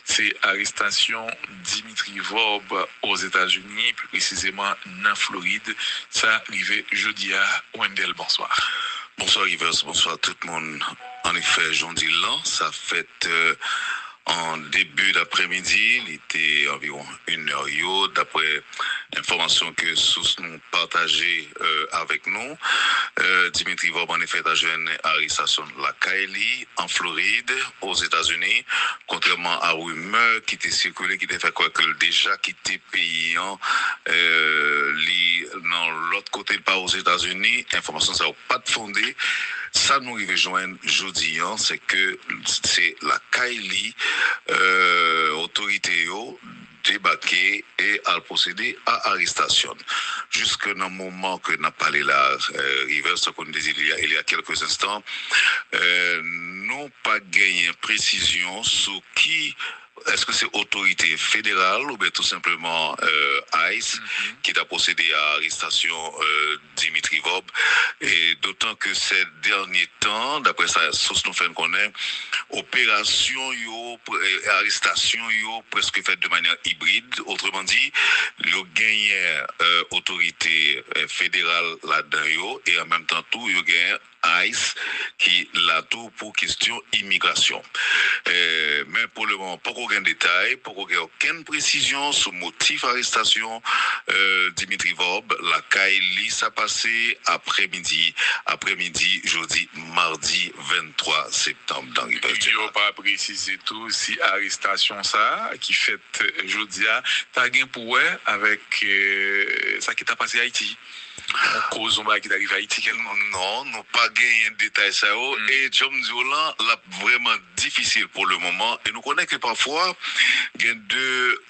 c'est arrestation Dimitri Vob aux États-Unis, plus précisément en Floride. Ça arrivé jeudi à Wendell. Bonsoir. Bonsoir Rivers, bonsoir tout le monde. En effet, j'en dis là, ça fait en début d'après-midi, il était environ 1 heure, d'après l'information que sources nous partagé avec nous. Dimitri Vob en effet a jeune arrestation la Kaili en Floride, aux États-Unis, contrairement à rumeur qui était circulé, qui était fait quoi que déjà quitté pays dans l'autre côté pas aux États-Unis, information ça n'a pas de fondé. Ça nous arrive joindre jeudi, c'est que c'est la Kaili autorité débarqué et à procéder à arrestation. Jusque dans le moment que n'a parlé là, Rivers, ce qu'on disait il y a quelques instants, n'ont pas gagné précision sur qui. Est-ce que c'est autorité fédérale ou bien tout simplement ICE qui a procédé à l'arrestation Dimitri Vob, et d'autant que ces derniers temps, d'après ça, source nous fait connaître, opération arrestation presque faite de manière hybride, autrement dit, le gagné autorité fédérale là-dedans et en même temps tout il gagne ICE qui l'a tout pour question immigration. Mais pour le moment, pas aucun détail, pas aucune précision sur motif d'arrestation Dimitri Vob. La Kaili ça passé après-midi, jeudi, mardi 23 septembre dans Rivers. Il n'y a pas précisé tout si arrestation ça qui fait jeudi a t'as gain pour avec ça qui t'a passé à Haïti. Cause qui arrive à Haïti. Non, non pas gagné détail ça et John Diolan là vraiment difficile pour le moment et nous connaissons que parfois il y a deux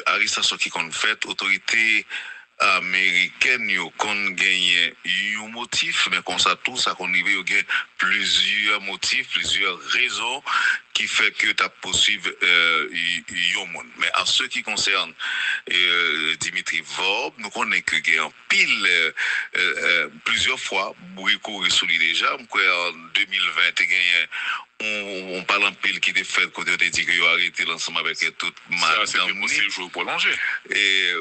arrestations qui sont faites autorité américaine yo qu'on gagne un motif mais comme ça tout ça qu'on arrive au gain plusieurs motifs plusieurs raisons qui fait que tu as poursuivre yon monde mais en ce qui concerne Dimitri Vob nous connaissons que gagne pile plusieurs fois beaucoup sous lui déjà en 2020 gagné on parle en pile qui était fait côté de dit que yo arrêté l'ensemble avec toute madame ça c'était pour séjour prolongé et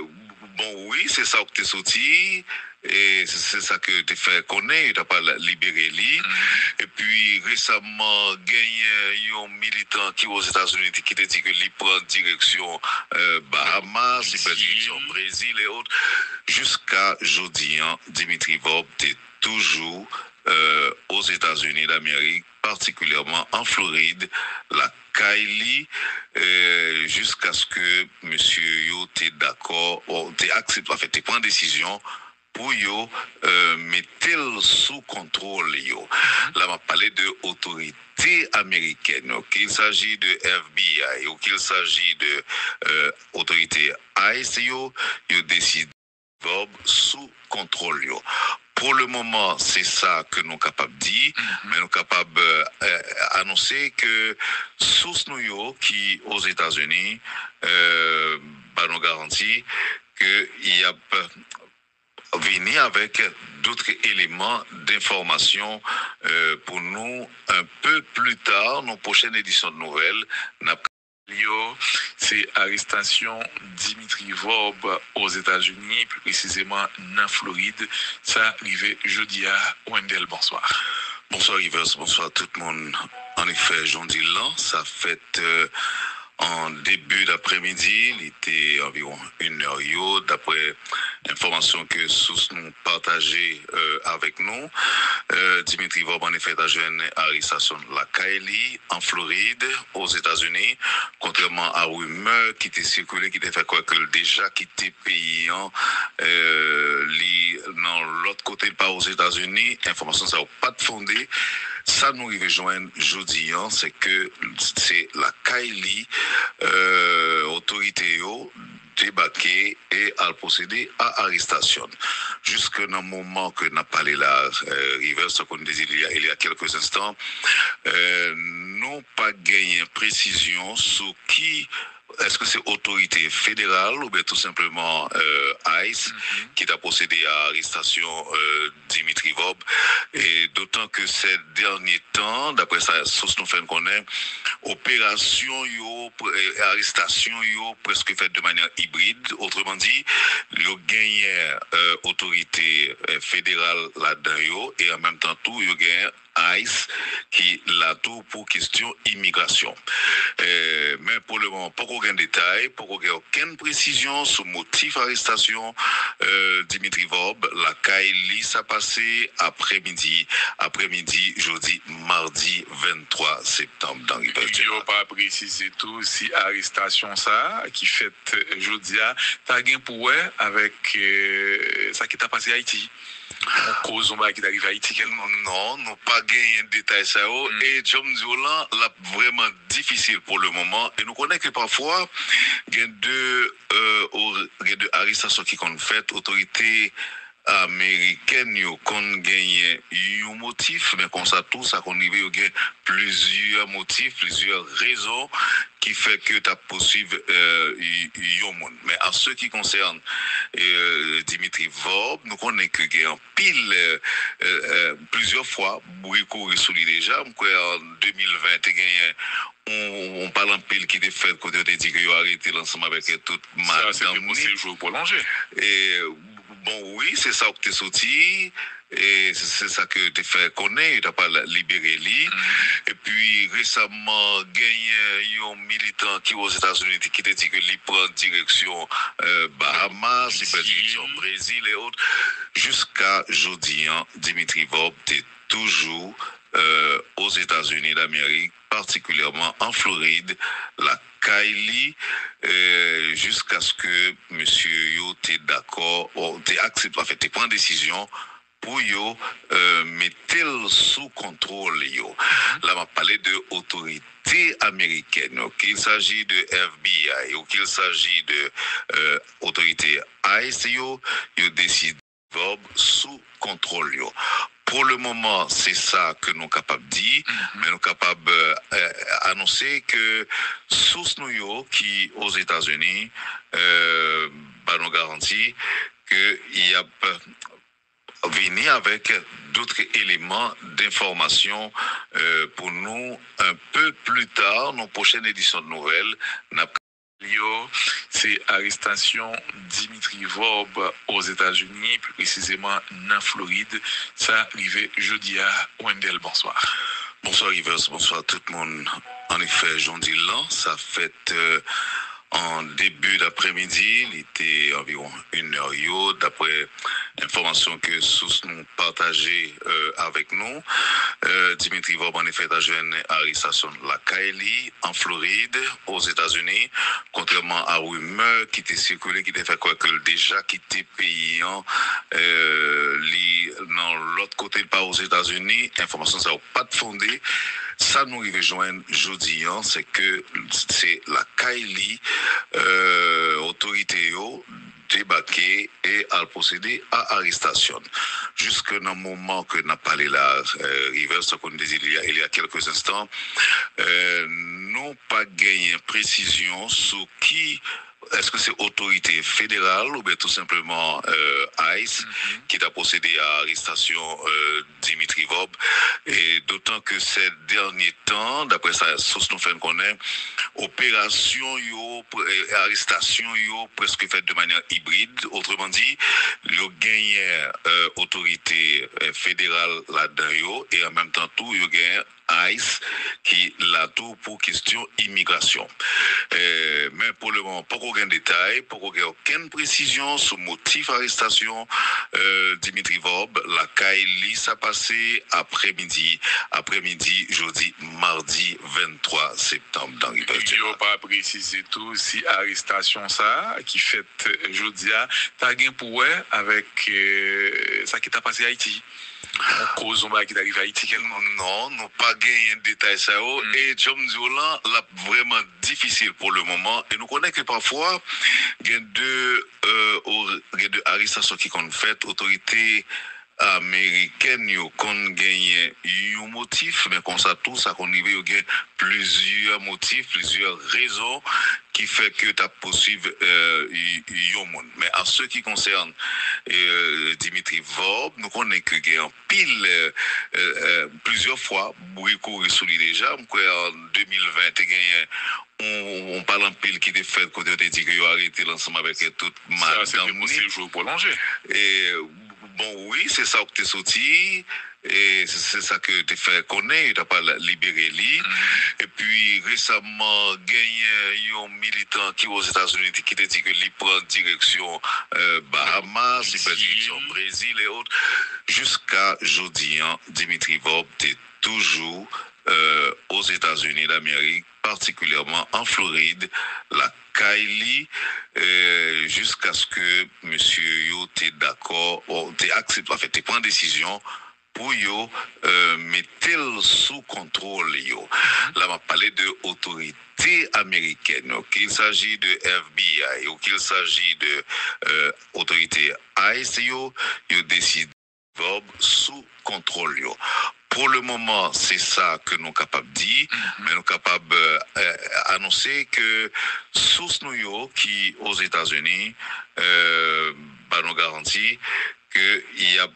bon, oui, c'est ça que tu es sorti, et c'est ça que tu fait connaître, tu n'as pas libéré lui. Et puis, récemment, gagné un militant qui aux États-Unis qui t'a dit que lui prend direction Bahamas, il prend direction Brésil et autres. Jusqu'à jeudi, Dimitri Vob est toujours aux États-Unis d'Amérique, particulièrement en Floride, la Kaili, jusqu'à ce que monsieur yo t'es d'accord, t'es accepté, en fait, t'es prend décision pour yo mettre sous contrôle yo. Là, on parlé de autorité américaine, qu'il s'agit de FBI ou qu'il s'agit de autorité ICE, yo décide Vob sous contrôle yo. Pour le moment, c'est ça que nous sommes capables de dire, mais nous sommes capables d'annoncer que source nous qui aux États-Unis nous garantit qu'il y a venir avec d'autres éléments d'information pour nous un peu plus tard, nos prochaines éditions de nouvelles. C'est arrestation Dimitri Vob aux États-Unis, plus précisément en Floride. Ça arrivé jeudi à Wendell. Bonsoir. Bonsoir Rivers, bonsoir tout le monde. En effet, j'en dis là, ça fait en début d'après-midi, il était environ 1 heure, d'après l'information que sources nous partagé avec nous. Dimitri Vob en effet a jeune arrestation la Kaili en Floride, aux États-Unis, contrairement à rumeur qui était circulé, qui était fait quoi que déjà quitté pays dans l'autre côté pas aux États-Unis, information ça n'a pas de fondé. Ça nous arrive joindre jeudi, c'est que c'est la Kaili autorité débarqué et à procéder à arrestation. Jusque dans le moment que n'a parlé là, Rivers, ce qu'on disait il y a quelques instants, n'ont pas gagné précision sur qui est-ce que c'est autorité fédérale ou bien tout simplement ICE qui a procédé à l'arrestation Dimitri Vob, et d'autant que ces derniers temps, d'après ça, source nous fait connaître, opération arrestation presque faite de manière hybride, autrement dit, le gagné autorité fédérale là-dedans et en même temps tout, il gagne ICE qui l'a tout pour question immigration. Mais pour le moment, pas aucun détail, pas aucune précision sur motif d'arrestation Dimitri Vob. La Kaili ça passé après-midi, jeudi, mardi 23 septembre dans Rivière. Il n'y a pas précisé tout si arrestation ça qui fait jeudi a t'as gain pour avec ça qui t'a passé à Haïti. Cause qui arrive à Haïti. Non, nous pas gagné de détails ça. Et John Diolan, là, vraiment difficile pour le moment. Et nous connaissons que parfois, il y a deux arrestations qui sont faites, autorités américaine yo kon gagné un motif mais comme ça tout ça qu'on y a plusieurs motifs, plusieurs raisons qui fait que tu as poursuivre yon monde. Mais en ce qui concerne Dimitri Vob, nous connaissons que il y a un pile plusieurs fois beaucoup souligné déjà en 2020 on parle en pile qui était fait côté de dit que yo arrêté l'ensemble avec toute madame. Ça c'est possible jour prolongé. Et bon, oui, c'est ça que tu es sorti, et c'est ça que tu fait connaître, tu n'as pas libéré lui. Et puis récemment, gagné un militant qui aux États-Unis qui t'a dit que lui prend direction Bahamas, il prend direction Brésil et autres. Jusqu'à jeudi, Dimitri Vob est toujours aux États-Unis d'Amérique, particulièrement en Floride, la Kylie, jusqu'à ce que monsieur yo t'es d'accord, t'es accepté, en fait, t'es prend décision pour yo mettre sous contrôle yo. Là, on parlé de autorité américaine, qu'il s'agit de FBI ou qu'il s'agit de autorité ICE, yo décide Vob sous contrôle yo. Pour le moment, c'est ça que nous sommes capables de dire, mais nous sommes capables d'annoncer que source nous qui aux États-Unis nous garantit qu'il y a venir avec d'autres éléments d'information pour nous un peu plus tard, nos prochaines éditions de nouvelles. C'est arrestation Dimitri Vob aux États-Unis, plus précisément en Floride. Ça arrivé jeudi à Wendell. Bonsoir. Bonsoir Rivers, bonsoir tout le monde. En effet, j'en dis là, ça fait en début d'après-midi, il était environ 1h, d'après l'information que source nous partageait avec nous. Dimitri Vob en effet a jeune arrestation de la Kylie en Floride, aux États-Unis, contrairement à rumeur qui était circulé, qui était fait quoi que déjà quitté pays dans l'autre côté pas aux États-Unis, information ça n'a pas de fondé. Ça nous arrive joindre jeudi, c'est que c'est la Kylie autorité débarqué et à procéder à arrestation. Jusque dans le moment que n'a parlé là, River, ce qu'on disait il y a quelques instants, n'ont pas gagné précision sur qui. Est-ce que c'est autorité fédérale ou bien tout simplement ICE qui a procédé à l'arrestation Dimitri Vob, et d'autant que ces derniers temps, d'après ça, source nous fait connaître, opération arrestation presque faite de manière hybride, autrement dit, le gagné autorité fédérale là-dedans et en même temps tout, il gagne ICE qui l'a tout pour question immigration. Mais pour le moment, pas aucun détail, pas aucune précision sur motif d'arrestation Dimitri Vob. La Kaili ça passé après-midi, jeudi, mardi 23 septembre dans Rivière. Il n'y a pas précisé tout si arrestation ça qui fait jeudi a t'as gain pour avec ça qui t'a passé à Haïti. Cause qui arrive à Haïti. Non, nous pas gagné de détails ça. Et John Diolan, là, vraiment difficile pour le moment. Et nous connaissons que parfois, il y a deux arrestations qui sont faites, autorités américaine yo kon gagné un motif mais comme ça tout ça qu'on y a plusieurs motifs, plusieurs raisons qui fait que tu as poursuivre yon monde. Mais en ce qui concerne Dimitri Vob, nous connaissons que y a un pile plusieurs fois, beaucoup sous lui déjà. En 2020, on parle en pile qui était fait quand on a dit qu'il a arrêté l'ensemble avec toute madame. Ça, c'était pour séjour prolongé. Et bon, oui, c'est ça que tu es sorti. Et c'est ça que tu fait connaître, tu n'as pas libéré lui. Et puis récemment, gagné un militant qui aux États-Unis qui t'a dit que lui prend direction Bahamas, il prend direction Brésil et autres. Jusqu'à jeudi, Dimitri Vob est toujours aux États-Unis d'Amérique, particulièrement en Floride, la Kylie, jusqu'à ce que monsieur yo t'es d'accord, t'es accepté, en fait, t'es prend décision pour yo mettre sous contrôle yo. Là, on va parler de autorité américaine, qu'il s'agit de FBI ou qu'il s'agit de autorité ICE, yo décide Vob sous contrôle yo. Pour le moment, c'est ça que nous sommes capables de dire, mais nous sommes capables d'annoncer que source nous qui aux États-Unis nous garantit qu'il y a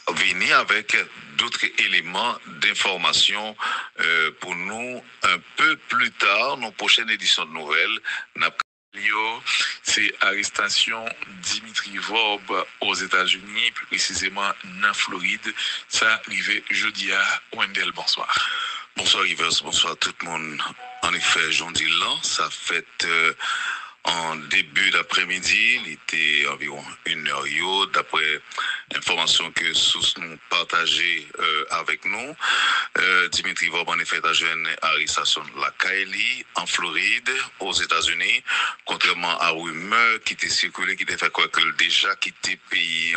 venir avec d'autres éléments d'information pour nous un peu plus tard, dans la prochaine édition de nouvelles. C'est arrestation Dimitri Vob aux États-Unis, plus précisément en Floride. Ça arrivé jeudi à Wendell. Bonsoir. Bonsoir Rivers, bonsoir tout le monde. En effet, j'en dis là, ça fait en début d'après-midi, il était environ 1h, d'après l'information que source nous partagée avec nous. Dimitri Vob en effet a joué une arrestation la Kylie en Floride, aux États-Unis, contrairement à rumeur qui était circulé, qui était fait quoi que déjà quitté pays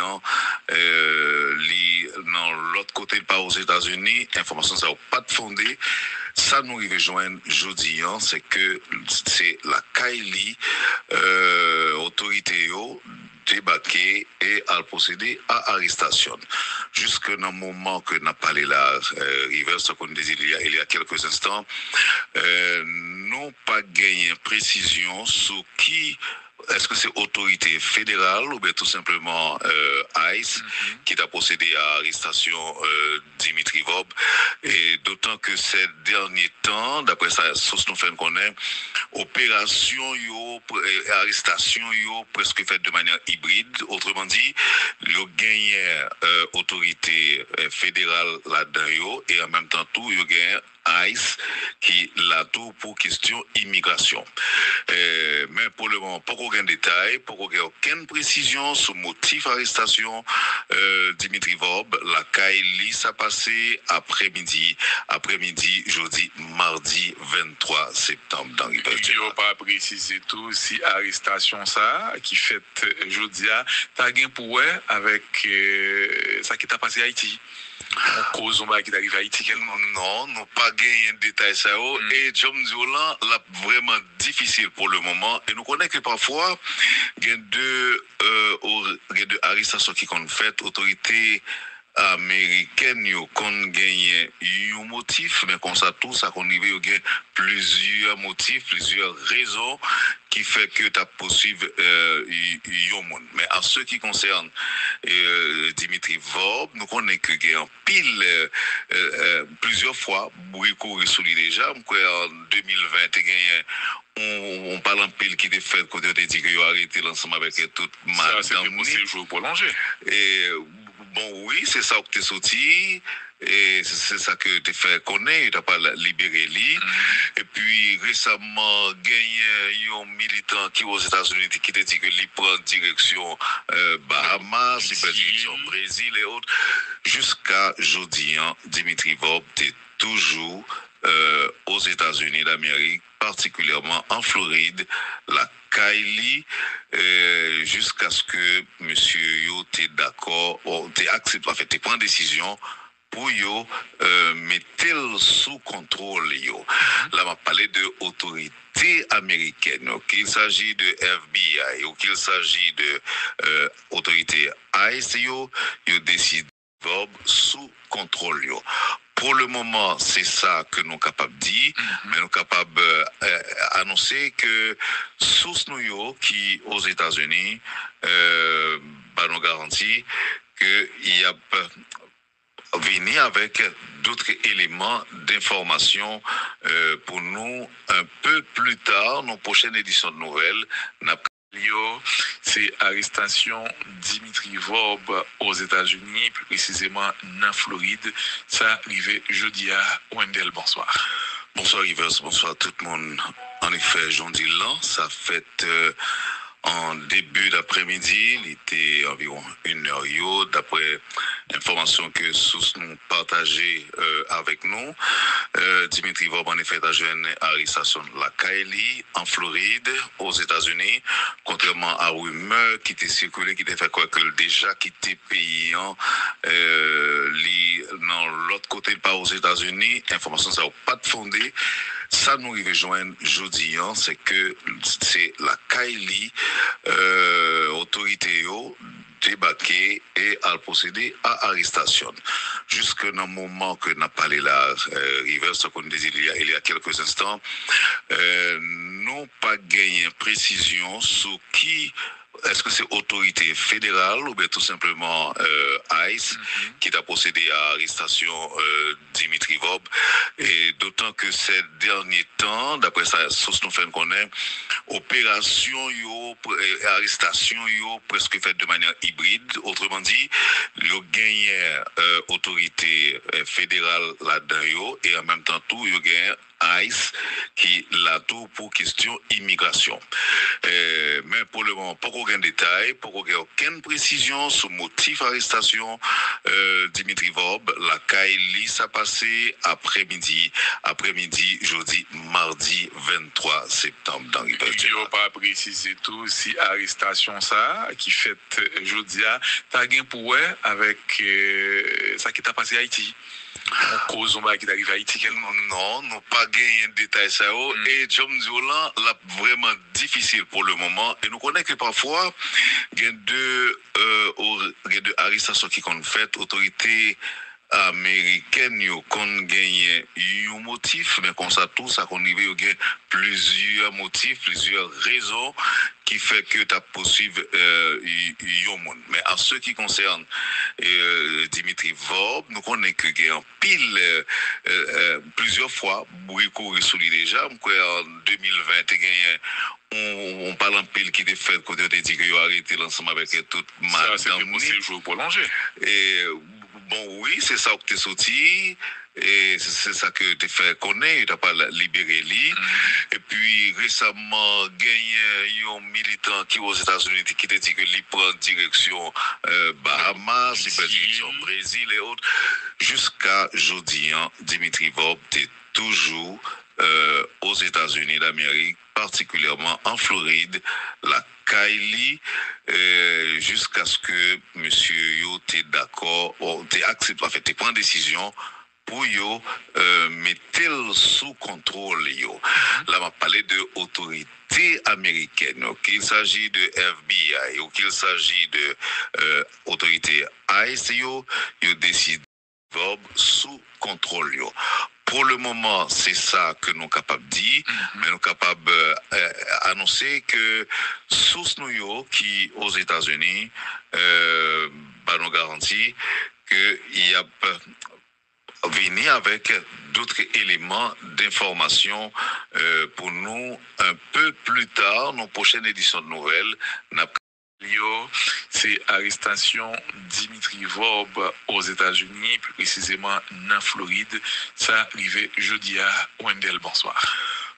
dans l'autre côté pas aux États-Unis, information ça n'a pas de fondé. Ça nous arrive joindre jeudi, c'est que c'est la Kylie autorité débarqué et à procéder à arrestation. Jusque dans le moment que n'a parlé la River, ce qu'on disait il y a quelques instants, n'ont pas gagné précision sur qui. Est-ce que c'est autorité fédérale ou bien tout simplement ICE qui a procédé à l'arrestation Dimitri Vob, et d'autant que ces derniers temps, d'après sa source nous fait connaître, opération arrestation presque faite de manière hybride, autrement dit, il gagné autorité fédérale là-dedans et en même temps tout il gagné ICE qui l'a tout pour question immigration. Mais pour le moment, pas aucun détail, pas aucune précision sur le motif d'arrestation Dimitri Vob. La Kylie ça passé après-midi, jeudi, mardi 23 septembre dans il n'y a pas précisé tout si arrestation ça qui fait jeudi a t'as gain pour avec ça qui t'a passé à Haïti. Cause qui t'arrive à Haïti. Non, non pas gagné de détails ça et John Zola là vraiment difficile pour le moment et nous connaissons que parfois il y a deux arrestations qui sont faites autorités américaine yo kon gagné un motif mais comme ça tout ça qu'on y veut plusieurs motifs, plusieurs raisons qui fait que tu as poursuivre yon monde. Mais en ce qui concerne Dimitri Vob, nous connaissons que y a un pile plusieurs fois beaucoup sous lui déjà. En 2020 gagné on parle en pile qui était fait quand on a dit qu'il a arrêté l'ensemble avec toute madame. Ça c'était pour séjour prolongé. Et bon, oui, c'est ça que tu es sorti, et c'est ça que tu fait connaître, tu n'as pas libéré lui. Et puis récemment, gagné un militant qui aux États-Unis qui t'a dit que lui prend direction Bahamas, il prend direction Brésil et autres. Jusqu'à jeudi, Dimitri Vob est toujours aux États-Unis d'Amérique, particulièrement en Floride, la Kylie, jusqu'à ce que monsieur yo t'es d'accord, t'es accepté, en fait, t'es prend décision pour yo mettre sous contrôle yo. Là, on va parler de autorité américaine, qu'il s'agit de FBI ou qu'il s'agit de autorité ICE, yo décide Vob sous contrôle yo. Pour le moment, c'est ça que nous sommes capables de dire, mais nous sommes capables d'annoncer que source nous yo qui aux États-Unis nous garantit qu'il y a venir avec d'autres éléments d'information pour nous un peu plus tard, nos prochaines éditions de nouvelles. C'est arrestation Dimitri Vob aux États-Unis, plus précisément en Floride. Ça arrivé jeudi à Wendell. Bonsoir. Bonsoir Rivers, bonsoir tout le monde. En effet, j'en dis là, ça fait en début d'après-midi, il était environ 1 heure, d'après l'information que source nous partageait avec nous. Dimitri Vob en effet a joué une arrestation la Kaili en Floride, aux États-Unis, contrairement à rumeur qui était circulée, qui était fait quoi que déjà quitté pays dans l'autre côté pas aux États-Unis, information ça n'a pas de fondé. Ça nous rejoint jeudi, c'est que c'est la Kaili autorité débarqué et à procéder à arrestation. Jusque dans le moment que n'a parlé la River, ce qu'on disait il y a quelques instants, n'ont pas gagné précision sur qui. Est-ce que c'est autorité fédérale ou bien tout simplement ICE qui a procédé à l'arrestation Dimitri Vob, et d'autant que ces derniers temps, d'après sa source nous fait connaître, opération arrestation presque faite de manière hybride, autrement dit, le gagné autorité fédérale là-dedans et en même temps tout il gagné ICE qui l'a tout pour question immigration. Mais pour le moment, pas aucun détail, pas aucune précision sur motif d'arrestation Dimitri Vob. La Kaili ça passé après-midi, jeudi, mardi 23 septembre dans River. Il n'y a pas précisé tout si arrestation ça qui fait jeudi a t'as gain pour avec ça qui t'a passé à Haïti. Cause qui arrive à Haïti. Non, nous pas gagné de détails ça. Et John Diolan, là, vraiment difficile pour le moment. Et nous connaissons que parfois, il y a deux arrestations qui sont faites, autorités américaine yo kon gagné un motif mais comme ça tout ça qu'on y a plusieurs motifs, plusieurs raisons qui fait que tu as poursuivre yon monde. Mais en ce qui concerne Dimitri Vob, nous connaissons que il y a en pile plusieurs fois beaucoup solide déjà en 2020 on parle en pile qui était fait quand on a dit qu'il a arrêté l'ensemble avec toute madame. Ça c'est possible jour prolongé. Et bon, oui, c'est ça que tu es sorti, et c'est ça que tu fait connaître, tu n'as pas libéré lui. Et puis récemment, gagné un militant qui aux États-Unis qui t'a dit que lui prend direction Bahamas, il prend direction Brésil et autres. Jusqu'à jeudi, Dimitri Vob est toujours aux États-Unis d'Amérique, particulièrement en Floride, la Kaili, jusqu'à ce que monsieur yo t'es d'accord, t'es accepté, en fait, t'es prend décision pour yo mettre sous contrôle yo. Là, on parlé de autorité américaine, qu'il s'agit de FBI ou qu'il s'agit de autorité ICE, yo décide sous contrôle yo. Pour le moment, c'est ça que nous sommes capables de dire, mais nous sommes capables d'annoncer que source nous yo qui aux États-Unis nous garantit qu'il y a venir avec d'autres éléments d'information pour nous un peu plus tard, nos prochaines éditions de nouvelles. C'est arrestation Dimitri Vob aux États-Unis, plus précisément en Floride. Ça arrivé jeudi à Wendell. Bonsoir.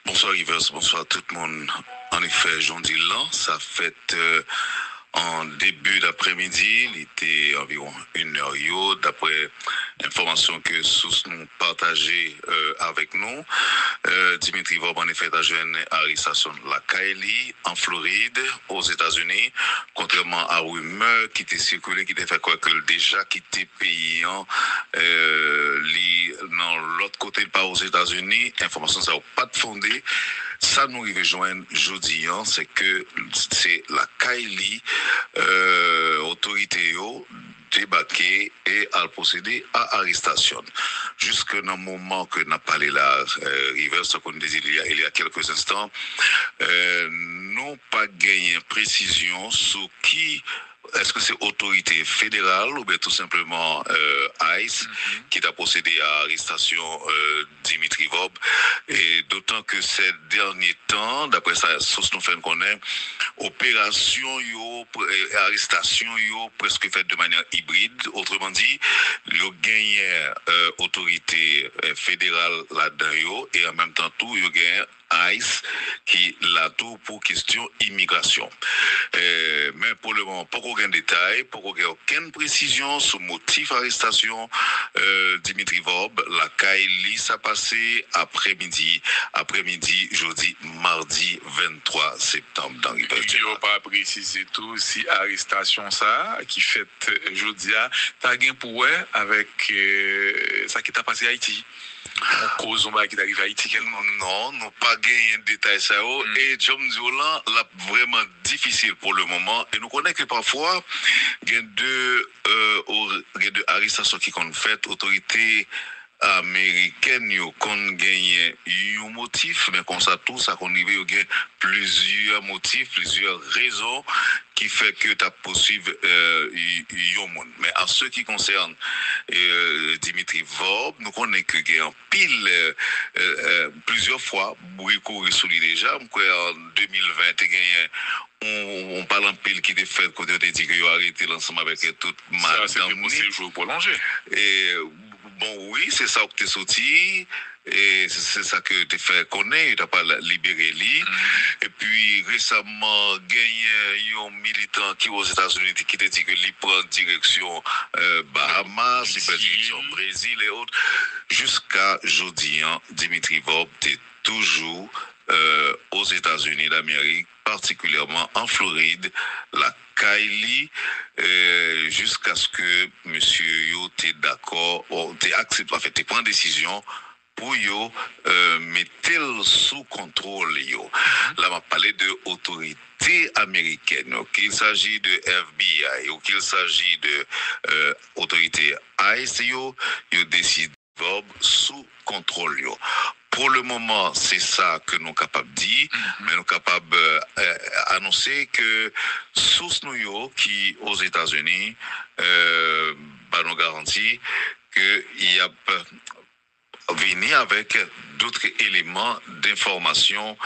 Bonsoir Rivers, bonsoir tout le monde. En effet, j'en dis là, ça fait en début d'après-midi, il était environ 1 heure, d'après l'information que source nous partageait avec nous. Dimitri Vob en effet a joué une arrestation la Kaili en Floride, aux États-Unis, contrairement à rumeur qui était circulée, qui était fait quoi que déjà quitté pays dans l'autre côté pas aux États-Unis, information ça n'a pas de fondé. Ça nous rejoint jeudi, c'est que c'est la Kaili autorité débarquer et à procéder à arrestation. Jusque dans le moment que nous avons parlé là, River, ce qu'on disait il y a quelques instants, nous pas gagné précision sur qui. Est-ce que c'est autorité fédérale ou bien tout simplement ICE qui a procédé à l'arrestation Dimitri Vob, et d'autant que ces derniers temps, d'après sa source nous fait connaître, opération arrestation presque faite de manière hybride, autrement dit, le gagné autorité fédérale là-dedans et en même temps tout il gagné ICE qui l'a tout pour question immigration. Mais pour le moment, pas aucun détail, pas aucune précision sur motif d'arrestation Dimitri Vob. La Kaili ça passé après-midi, jeudi, mardi 23 septembre dans River. Il n'y a pas précisé tout si arrestation ça qui fait jeudi a tagué pour avec ça qui t'a passé à Haïti. Cause qui arrive à Haïti. Non, nous pas gagné un détail ça. Et John Zolan, là, vraiment difficile pour le moment. Et nous connaissons que parfois, il y a deux arrestations qui sont faites, autorités américaines qui ont gagné un motif, mais comme ça, tout ça qu'on y a plusieurs motifs, plusieurs raisons qui fait que tu as poursuivre monde. Mais en ce qui concerne Dimitri Vob, nous connaissons qu'il y a un pile plusieurs fois, beaucoup solide déjà. En 2020, on parle en pile qui était fait quand on a dit qu'il a arrêté l'ensemble avec toute madame. Ça, c'est possible jour prolongé. Et bon, oui, c'est ça que tu es sorti. Et c'est ça que tu fait connaître, tu n'as pas libéré lui. Et puis récemment, gagné un militant qui aux États-Unis qui t'a dit que lui prend direction Bahamas, il prend direction Brésil et autres. Jusqu'à jeudi, Dimitri Vob est toujours aux États-Unis d'Amérique, particulièrement en Floride, la Kylie, jusqu'à ce que monsieur yo t'es d'accord, t'es accepté, en fait, t'es prend décision pour yo mettre sous contrôle yo. Là, on parlé de autorité américaine, qu'il s'agit de FBI ou qu'il s'agit de autorité ICE, yo décide Vob sous contrôle yo. Pour le moment, c'est ça que nous sommes capables de dire, mais nous sommes capables d'annoncer que source nous qui aux États-Unis nous garantit qu'il y a venir avec d'autres éléments d'information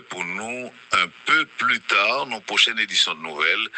pour nous un peu plus tard, nos prochaines éditions de nouvelles.